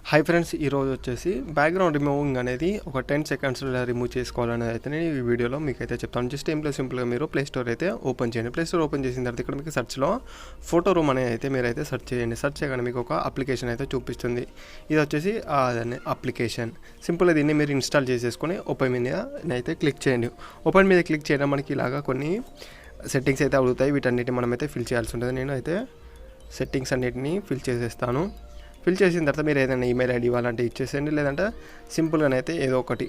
Hi friends, ఈరోజు వచ్చేసి background removing అనేది ఒక 10 సెకండ్స్లో రిమూవ్ చేసుకోవాలనేది అయితే నేను ఈ వీడియోలో మీకు అయితే చెప్తాను. జస్ట్ సింపుల్గా మీరు ప్లే స్టోర్ అయితే ఓపెన్ చేయండి. ప్లే స్టోర్ ఓపెన్ చేసిన తర్వాత ఇక్కడ మీకు సెర్చ్లో ఫోటోరూమ్ అనేది అయితే మీరు అయితే సెర్చ్ చేయండి. సెర్చ్ చేయగానే మీకు ఒక అప్లికేషన్ అయితే చూపిస్తుంది. ఇది వచ్చేసి అదే అప్లికేషన్. సింపుల్గా దీన్ని మీరు ఇన్స్టాల్ చేసేసుకొని ఓపెన్ మీద అయితే క్లిక్ చేయండి. ఓపెన్ మీద క్లిక్ చేయడం మనకి ఇలాగా కొన్ని సెట్టింగ్స్ అయితే అడుగుతాయి. వీటన్నిటిని మనమైతే ఫిల్ చేయాల్సి ఉంటుంది. నేను అయితే సెట్టింగ్స్ అన్నిటిని ఫిల్ చేసేస్తాను. ఫిల్ చేసిన తర్వాత మీరు ఏదైనా ఈమెయిల్ ఐడి ఇవ్వాలంటే ఇచ్చేసేయండి, లేదంటే సింపుల్గానైతే ఏదో ఒకటి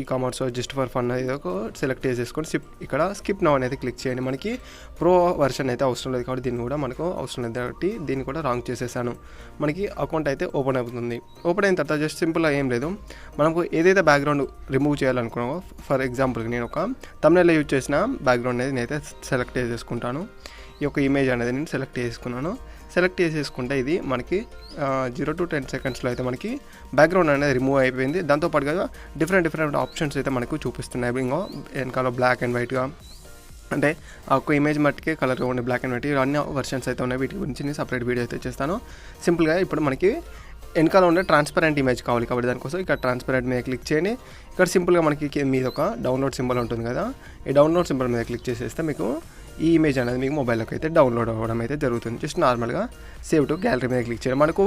ఈ-కామర్స్ జస్ట్ ఫర్ ఫన్ ఏదో ఒక సెలెక్ట్ చేసేసుకొని ఇక్కడ స్కిప్ నౌ అనేది క్లిక్ చేయండి. మనకి ప్రో వర్షన్ అయితే అవసరం లేదు కాబట్టి దీన్ని కూడా మనకు అవసరం లేదు కాబట్టి దీన్ని కూడా రాంగ్ చేసేసాను. మనకి అకౌంట్ అయితే ఓపెన్ అవుతుంది. ఓపెన్ అయిన తర్వాత జస్ట్ సింపుల్గా ఏం లేదు, మనకు ఏదైతే బ్యాక్గ్రౌండ్ రిమూవ్ చేయాలనుకున్నామో, ఫర్ ఎగ్జాంపుల్కి నేను ఒక థంబ్నెయిల్లో యూజ్ చేసిన బ్యాక్గ్రౌండ్ అనేది నేనైతే సెలెక్ట్ చేసేసుకుంటాను. ఈ యొక్క ఇమేజ్ అనేది నేను సెలెక్ట్ చేసుకున్నాను. సెలెక్ట్ చేసేసుకుంటే ఇది మనకి 0 to 10 సెకండ్స్లో అయితే మనకి బ్యాక్గ్రౌండ్ అనేది రిమూవ్ అయిపోయింది. దాంతోపాటుగా డిఫరెంట్ ఆప్షన్స్ అయితే మనకు చూపిస్తున్నాయి. ఇంకో వెనకాల బ్లాక్ అండ్ వైట్గా, అంటే ఆ ఒక్క ఇమేజ్ మట్టుకే కలర్గా ఉండే బ్లాక్ అండ్ వైట్ అన్ని వర్షన్స్ అయితే ఉన్నాయి. వీటి గురించి నేను సపరేట్ వీడియో అయితే చేస్తాను. సింపుల్గా ఇప్పుడు మనకి వెనకాల ఉండే ట్రాన్స్పరెంట్ ఇమేజ్ కావాలి కాబట్టి దానికోసం ఇక్కడ ట్రాన్స్పరెంట్ మీద క్లిక్ చేయండి. ఇక్కడ సింపుల్గా మనకి మీద ఒక డౌన్లోడ్ సింబల్ ఉంటుంది కదా, ఈ డౌన్లోడ్ సింబల్ మీద క్లిక్ చేసేస్తే మీకు ఈ ఇమేజ్ అనేది మీకు మొబైల్లోకి అయితే డౌన్లోడ్ అవ్వడం అయితే జరుగుతుంది. జస్ట్ నార్మల్గా సేవ్ టు గ్యాలరీ మీద క్లిక్ చేయండి. మనకు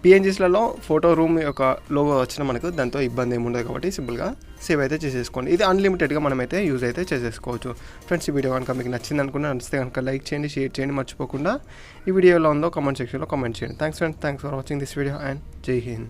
పిఎన్జీస్లలో ఫోటో రూమ్ యొక్క లోగో వచ్చిన మనకు దాంతో ఇబ్బంది ఏమి ఉండదు కాబట్టి సింపుల్గా సేవ్ అయితే చేసేసుకోండి. ఇది అన్లిమిటెడ్గా మనమైతే యూజ్ అయితే చేసేసుకోవచ్చు. ఫ్రెండ్స్, ఈ వీడియో కనుక మీకు నచ్చింది అనుకున్నా, నచ్చితే కనుక లైక్ చేయండి, షేర్ చేయండి, మర్చిపోకుండా ఈ వీడియో ఎలా ఉందో కామెంట్ సెక్షన్లో కామెంట్ చేయండి. Thanks friends, thanks for watching this video and జై హింద్.